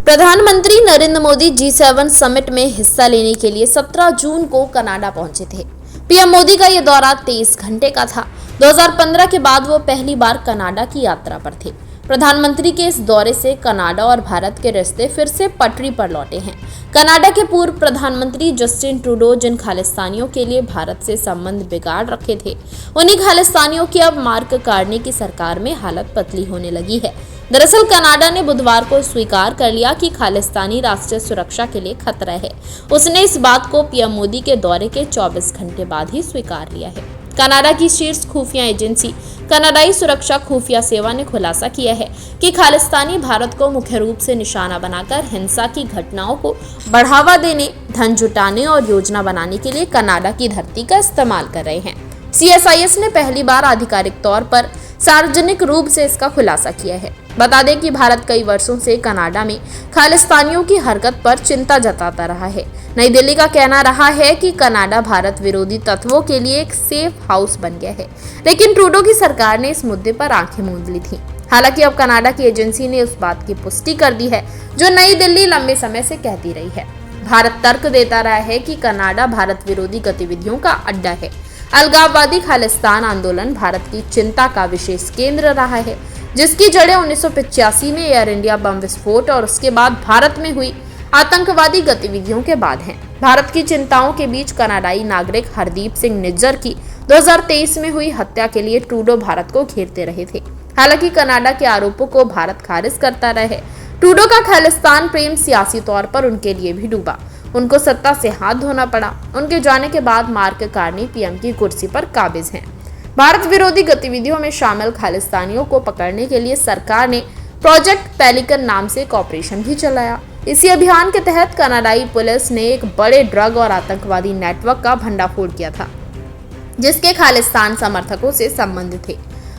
प्रधानमंत्री Narendra Modi G7 summit में हिस्सा लेने के लिए 17 जून को कनाडा पहुंचे थे। पीएम मोदी का यह दौरा 23 घंटे का था। 2015 के बाद वो पहली बार कनाडा की यात्रा पर थे। प्रधानमंत्री के इस दौरे से कनाडा और भारत के रिश्ते फिर से पटरी पर लौटे हैं। कनाडा के पूर्व प्रधानमंत्री जस्टिन ट्रूडो जिन खालिस्तानियों के लिए भारत से संबंध बिगाड़ रखे थे, उन्हीं खालिस्तानियों की अब मार्क कार्नी की सरकार में हालत पतली होने लगी है। दरअसल कनाडा ने बुधवार को स्वीकार कर लिया कि खालिस्तानी राष्ट्रीय सुरक्षा के लिए खतरा है। उसने इस बात को पीएम मोदी के दौरे के 24 घंटे बाद ही स्वीकार लिया है। कनाडा की शीर्ष खुफिया एजेंसी कनाडाई सुरक्षा खुफिया सेवा ने खुलासा किया है कि खालिस्तानी भारत को मुख्य रूप से निशाना बनाकर हिंसा की घटनाओं को बढ़ावा देने, धन जुटाने और योजना बनाने के लिए कनाडा की धरती का इस्तेमाल कर रहे हैं। CSIS ने पहली बार आधिकारिक तौर पर सार्वजनिक रूप से इसका खुलासा किया है। बता दें कि भारत कई वर्षों से कनाडा में खालिस्तानियों की हरकत पर चिंता जताता रहा है। नई दिल्ली का कहना रहा है कि कनाडा भारत विरोधी तत्वों के लिए एक सेफ हाउस बन गया है, लेकिन ट्रूडो की सरकार ने इस मुद्दे पर आंखें मूंद ली थी। हालांकि अब कनाडा की एजेंसी ने उस बात की पुष्टि कर दी है जो नई दिल्ली लंबे समय से कहती रही है। भारत तर्क देता रहा है कि कनाडा भारत विरोधी गतिविधियों का अड्डा है। अलगाववादी खालिस्तान आंदोलन भारत की चिंता का विशेष केंद्र रहा है, जिसकी जड़ें 1985 में एयर इंडिया बम विस्फोट और उसके बाद भारत में हुई आतंकवादी गतिविधियों के बाद हैं। भारत की चिंताओं के बीच कनाडाई नागरिक हरदीप सिंह निज्जर की 2023 में हुई हत्या के लिए ट्रूडो भारत को घेरते रहे थे। हालांकि कनाडा के आरोपों को भारत खारिज करता रहे। ट्रूडो का खालिस्तान प्रेम सियासी तौर पर उनके लिए भी डूबा। उनको सत्ता से हाथ धोना पड़ा। उनके जाने के बाद मार्क कार्नी पीएम की कुर्सी पर काबिज हैं। भारत विरोधी गतिविधियों में शामिल खालिस्तानियों को पकड़ने के लिए सरकार ने प्रोजेक्ट पेलिकन नाम से एक ऑपरेशन भी चलाया। इसी अभियान के तहत कनाडाई पुलिस ने एक बड़े ड्रग और आतंकवादी नेटवर्क का भंडाफोड़ किया था, जिसके खालिस्तान समर्थकों से संबंध थे।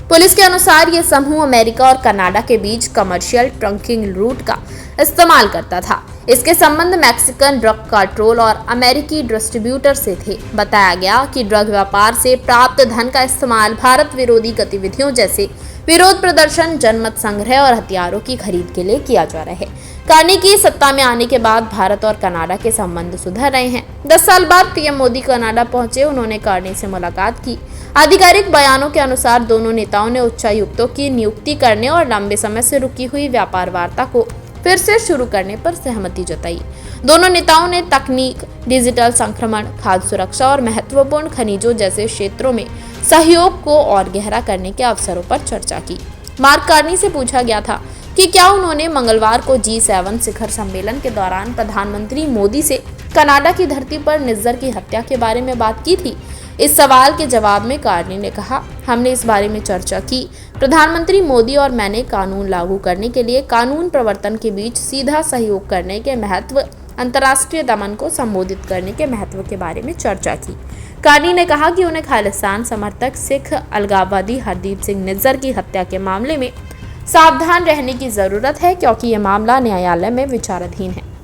पुलिस के अनुसार ये समूह अमेरिका और कनाडा के बीच कमर्शियल ट्रंकिंग रूट का इस्तेमाल करता था। इसके संबंध मैक्सिकन ड्रग कंट्रोल और अमेरिकी डिस्ट्रीब्यूटर से थे। बताया गया कि ड्रग व्यापार से प्राप्त धन का इस्तेमाल भारत विरोधी गतिविधियों जैसे विरोध प्रदर्शन, जनमत संग्रह और हथियारों की खरीद के लिए किया जा रहा है। कार्नी की सत्ता में आने के बाद भारत और कनाडा के संबंध सुधर रहे हैं। 10 साल बाद पीएम मोदी कनाडा पहुंचे। उन्होंने कार्नी से मुलाकात की। आधिकारिक बयानों के अनुसार दोनों नेताओं ने उच्चायुक्तों की नियुक्ति करने और लंबे समय से रुकी हुई व्यापार वार्ता को फिर से शुरू करने पर सहमति जताई। दोनों नेताओं ने तकनीक, डिजिटल संक्रमण, खाद्य सुरक्षा और महत्वपूर्ण खनिजों जैसे क्षेत्रों में सहयोग को और गहरा करने के अवसरों पर चर्चा की। मार्क कार्नी से पूछा गया था कि क्या उन्होंने मंगलवार को G7 शिखर सम्मेलन के दौरान प्रधानमंत्री मोदी से कनाडा की धरती पर निज्जर की हत्या के बारे में बात की थी। इस सवाल के जवाब में कार्नी ने कहा, हमने इस बारे में चर्चा की। प्रधानमंत्री मोदी और मैंने कानून लागू करने के लिए कानून प्रवर्तन के बीच सीधा सहयोग करने के महत्व, अंतर्राष्ट्रीय दमन को संबोधित करने के महत्व के बारे में चर्चा की। कार्नी ने कहा कि उन्हें खालिस्तान समर्थक सिख अलगाववादी हरदीप सिंह निज्जर की हत्या के मामले में सावधान रहने की जरूरत है, क्योंकि यह मामला न्यायालय में विचाराधीन है।